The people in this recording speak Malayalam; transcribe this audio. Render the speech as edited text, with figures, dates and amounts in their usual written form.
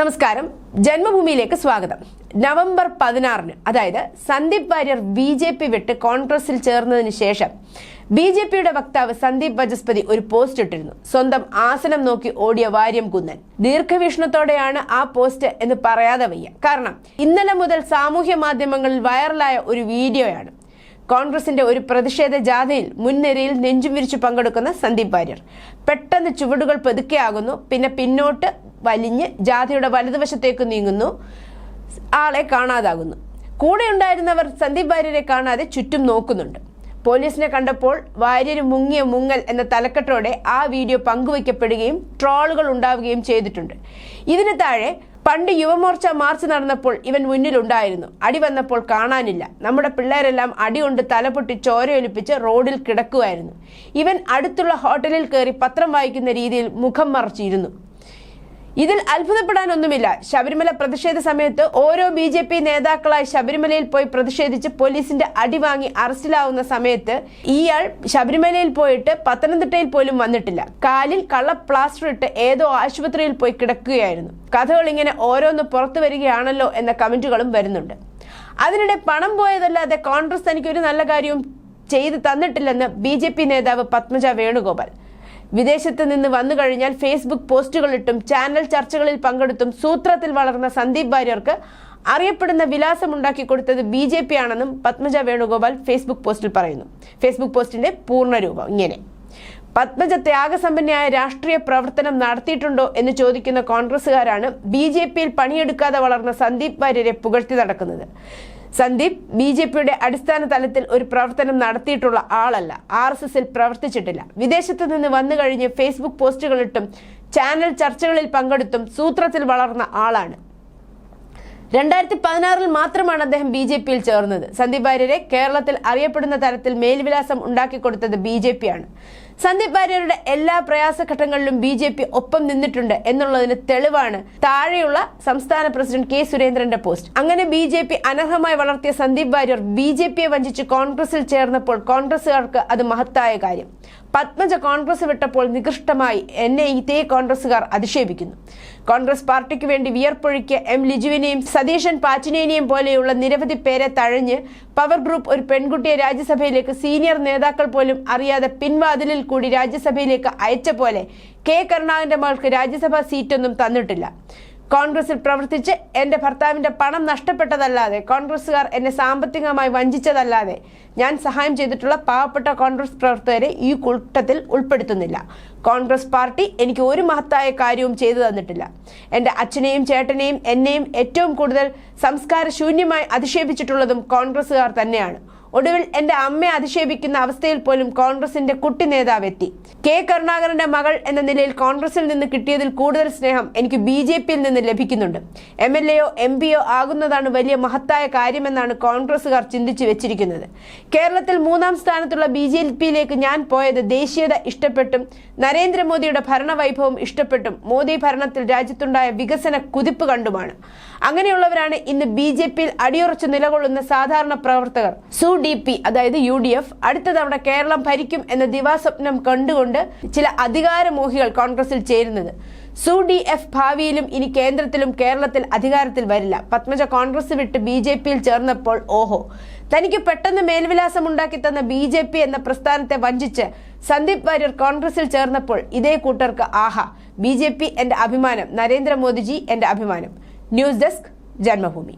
നമസ്കാരം, ജന്മഭൂമിയിലേക്ക് സ്വാഗതം. നവംബർ 16-ന്, അതായത് സന്ദീപ് വാര്യർ ബി.ജെ.പി. വിട്ട് കോൺഗ്രസിൽ ചേർന്നതിന് ശേഷം ബി.ജെ.പിയുടെ വക്താവ് സന്ദീപ് വചസ്പതി ഒരു പോസ്റ്റ് ഇട്ടിരുന്നു. സ്വന്തം ആസനം നോക്കി ഓടിയ വാര്യം കുന്നൻ. ദീർഘവീക്ഷണത്തോടെയാണ് ആ പോസ്റ്റ് എന്ന് പറയാതെ വയ്യ. കാരണം ഇന്നലെ മുതൽ സാമൂഹ്യ മാധ്യമങ്ങളിൽ വൈറലായ ഒരു വീഡിയോയാണ്. കോൺഗ്രസിന്റെ ഒരു പ്രതിഷേധ ജാഥയിൽ മുൻനിരയിൽ നെഞ്ചും വിരിച്ചു പങ്കെടുക്കുന്ന സന്ദീപ് വാര്യർ പെട്ടെന്ന് ചുവടുകൾ പതുക്കെയാകുന്നു. പിന്നെ പിന്നോട്ട് വലിഞ്ഞ് ജാഥയുടെ വലതുവശത്തേക്ക് നീങ്ങുന്നു. ആളെ കാണാതാകുന്നു. കൂടെ ഉണ്ടായിരുന്നവർ സന്ദീപ് വാര്യരെ കാണാതെ ചുറ്റും നോക്കുന്നുണ്ട്. പോലീസിനെ കണ്ടപ്പോൾ വാര്യർ മുങ്ങിയ മുങ്ങൽ എന്ന തലക്കെട്ടോടെ ആ വീഡിയോ പങ്കുവയ്ക്കപ്പെടുകയും ട്രോളുകൾ ഉണ്ടാവുകയും ചെയ്തിട്ടുണ്ട്. ഇതിന് താഴെ, പണ്ട് യുവമോർച്ച മാർച്ച് നടന്നപ്പോൾ ഇവൻ മുന്നിലുണ്ടായിരുന്നു, അടി വന്നപ്പോൾ കാണാനില്ല, നമ്മുടെ പിള്ളേരെല്ലാം അടികൊണ്ട് തലപൊട്ടി ചോരയൊലിപ്പിച്ച് റോഡിൽ കിടക്കുമായിരുന്നു, ഇവൻ അടുത്തുള്ള ഹോട്ടലിൽ കയറി പത്രം വായിക്കുന്ന രീതിയിൽ മുഖം മറച്ചിരുന്നു. ഇതിൽ അത്ഭുതപ്പെടാനൊന്നുമില്ല. ശബരിമല പ്രതിഷേധ സമയത്ത് ഓരോ ബി.ജെ.പി. നേതാക്കളായി ശബരിമലയിൽ പോയി പ്രതിഷേധിച്ച് പോലീസിന്റെ അടി വാങ്ങി അറസ്റ്റിലാവുന്ന സമയത്ത് ഇയാൾ ശബരിമലയിൽ പോയിട്ട് പത്തനംതിട്ടയിൽ പോലും വന്നിട്ടില്ല. കാലിൽ കള്ള പ്ലാസ്റ്റർ ഇട്ട് ഏതോ ആശുപത്രിയിൽ പോയി കിടക്കുകയായിരുന്നു. കഥകൾ ഇങ്ങനെ ഓരോന്ന് പുറത്തു വരികയാണല്ലോ എന്ന കമന്റുകളും വരുന്നുണ്ട്. അതിനിടെ പണം പോയതല്ലാതെ കോൺഗ്രസ് തനിക്ക് ഒരു നല്ല കാര്യവും ചെയ്തു തന്നിട്ടില്ലെന്ന് ബി.ജെ.പി. നേതാവ് പത്മജ വേണുഗോപാൽ. വിദേശത്ത് നിന്ന് വന്നു കഴിഞ്ഞാൽ ഫേസ്ബുക്ക് പോസ്റ്റുകളിട്ടും ചാനൽ ചർച്ചകളിൽ പങ്കെടുത്തും സൂത്രത്തിൽ വളർന്ന സന്ദീപ് വാര്യർക്ക് അറിയപ്പെടുന്ന വിലാസമുണ്ടാക്കി കൊടുത്തത് ബി.ജെ.പി. ആണെന്നും പത്മജ വേണുഗോപാൽ ഫേസ്ബുക്ക് പോസ്റ്റിൽ പറയുന്നു. ഫേസ്ബുക്ക് പോസ്റ്റിന്റെ പൂർണ്ണരൂപം ഇങ്ങനെ: പത്മജ ത്യാഗസമ്പന്നയായ രാഷ്ട്രീയ പ്രവർത്തനം നടത്തിയിട്ടുണ്ടോ എന്ന് ചോദിക്കുന്ന കോൺഗ്രസുകാരാണ് ബി.ജെ.പിയിൽ പണിയെടുക്കാതെ വളർന്ന സന്ദീപ് വാര്യരെ പുകഴ്ത്തി നടക്കുന്നത്. സന്ദീപ് ബി.ജെ.പിയുടെ അടിസ്ഥാന തലത്തിൽ ഒരു പ്രവർത്തനം നടത്തിയിട്ടുള്ള ആളല്ല. RSSൽ പ്രവർത്തിച്ചിട്ടില്ല. വിദേശത്ത് നിന്ന് വന്നു കഴിഞ്ഞ് ഫേസ്ബുക്ക് പോസ്റ്റുകളിട്ടും ചാനൽ ചർച്ചകളിൽ പങ്കെടുത്തും സൂത്രത്തിൽ വളർന്ന ആളാണ്. 2016-ൽ മാത്രമാണ് അദ്ദേഹം ബി.ജെ.പിയിൽ ചേർന്നത്. സന്ദീപ് വാര്യരെ കേരളത്തിൽ അറിയപ്പെടുന്ന തരത്തിൽ മേൽവിലാസം ഉണ്ടാക്കിക്കൊടുത്തത് ബി.ജെ.പി. ആണ്. സന്ദീപ് വാര്യരുടെ എല്ലാ പ്രയാസഘട്ടങ്ങളിലും ബി.ജെ.പി. ഒപ്പം നിന്നിട്ടുണ്ട് എന്നുള്ളതിന് തെളിവാണ് താഴെയുള്ള സംസ്ഥാന പ്രസിഡന്റ് കെ. സുരേന്ദ്രന്റെ പോസ്റ്റ്. അങ്ങനെ ബി.ജെ.പി. അനർഹമായി വളർത്തിയ സന്ദീപ് വാര്യർ ബി.ജെ.പിയെ വഞ്ചിച്ച് കോൺഗ്രസിൽ ചേർന്നപ്പോൾ കോൺഗ്രസുകാർക്ക് അത് മഹത്തായ കാര്യം. പത്മജ കോൺഗ്രസ് വിട്ടപ്പോൾ നികൃഷ്ടമായി എന്നെ ഇതേ കോൺഗ്രസുകാർ അധിക്ഷേപിക്കുന്നു. കോൺഗ്രസ് പാർട്ടിക്ക് വേണ്ടി വിയർപ്പൊഴുക്കിയ എം ലിജുവിനെയും സതീശൻ പാച്ചിനേനിയും പോലെയുള്ള നിരവധി പേരെ തഴഞ്ഞ് പവർ ഗ്രൂപ്പ് ഒരു പെൺകുട്ടിയെ രാജ്യസഭയിലേക്ക് സീനിയർ നേതാക്കൾ പോലും അറിയാതെ പിൻവാതിലിൽ കൂടി രാജ്യസഭയിലേക്ക് അയച്ച പോലെ കെ. കരുണാകരന്റെ മകൾക്ക് രാജ്യസഭാ സീറ്റൊന്നും തന്നിട്ടില്ല. കോൺഗ്രസിൽ പ്രവർത്തിച്ച് എന്റെ ഭർത്താവിന്റെ പണം നഷ്ടപ്പെട്ടതല്ലാതെ, കോൺഗ്രസുകാർ എന്നെ സാമ്പത്തികമായി വഞ്ചിച്ചതല്ലാതെ ഞാൻ സഹായം ചെയ്തിട്ടുള്ള പാവപ്പെട്ട കോൺഗ്രസ് പ്രവർത്തകരെ ഈ കൂട്ടത്തിൽ ഉൾപ്പെടുത്തുന്നില്ല. കോൺഗ്രസ് പാർട്ടി എനിക്ക് ഒരു മഹത്തായ കാര്യവും ചെയ്തു തന്നിട്ടില്ല. എന്റെ അച്ഛനെയും ചേട്ടനെയും എന്നെയും ഏറ്റവും കൂടുതൽ സംസ്കാര ശൂന്യമായി അധിക്ഷേപിച്ചിട്ടുള്ളതും കോൺഗ്രസുകാർ തന്നെയാണ്. ഒടുവിൽ എന്റെ അമ്മയെ അധിക്ഷേപിക്കുന്ന അവസ്ഥയിൽ പോലും കോൺഗ്രസിന്റെ കുട്ടി നേതാവ് എത്തി. കെ. കരുണാകരന്റെ മകൾ എന്ന നിലയിൽ കോൺഗ്രസിൽ നിന്ന് കിട്ടിയതിൽ കൂടുതൽ സ്നേഹം എനിക്ക് ബി.ജെ.പിയിൽ നിന്ന് ലഭിക്കുന്നുണ്ട്. MLA-യോ MP-യോ ആകുന്നതാണ് വലിയ മഹത്തായ കാര്യമെന്നാണ് കോൺഗ്രസുകാർ ചിന്തിച്ചു വെച്ചിരിക്കുന്നത്. കേരളത്തിൽ 3-ാം സ്ഥാനത്തുള്ള ബി.ജെ.പിയിലേക്ക് ഞാൻ പോയത് ദേശീയത ഇഷ്ടപ്പെട്ടും നരേന്ദ്രമോദിയുടെ ഭരണവൈഭവം ഇഷ്ടപ്പെട്ടും മോദി ഭരണത്തിൽ രാജ്യത്തുണ്ടായ വികസന കുതിപ്പ് കണ്ടുമാണ്. അങ്ങനെയുള്ളവരാണ് ഇന്ന് ബി.ജെ.പിയിൽ അടിയുറച്ചു നിലകൊള്ളുന്ന സാധാരണ പ്രവർത്തകർ. DP, അതായത് UDF, അടുത്ത തവണ കേരളം ഭരിക്കും എന്ന ദിവാസ്വപ്നം കണ്ടുകൊണ്ട് ചില അധികാരമോഹികൾ കോൺഗ്രസിൽ ചേരുന്നത്. DF ഭാവിയിലും ഇനി കേന്ദ്രത്തിലും കേരളത്തിൽ അധികാരത്തിൽ വരില്ല. പത്മജ കോൺഗ്രസ് വിട്ട് ബി.ജെ.പിയിൽ ചേർന്നപ്പോൾ ഓഹോ, തനിക്ക് പെട്ടെന്ന് മേൽവിലാസം ഉണ്ടാക്കി തന്ന ബി.ജെ.പി. എന്ന പ്രസ്ഥാനത്തെ വഞ്ചിച്ച് സന്ദീപ് വാര്യർ കോൺഗ്രസിൽ ചേർന്നപ്പോൾ ഇതേ കൂട്ടർക്ക് ആഹാ, ബി.ജെ.പി. എന്റെ അഭിമാനം, നരേന്ദ്രമോദിജി എന്റെ അഭിമാനം. News desk, Janmabhumi.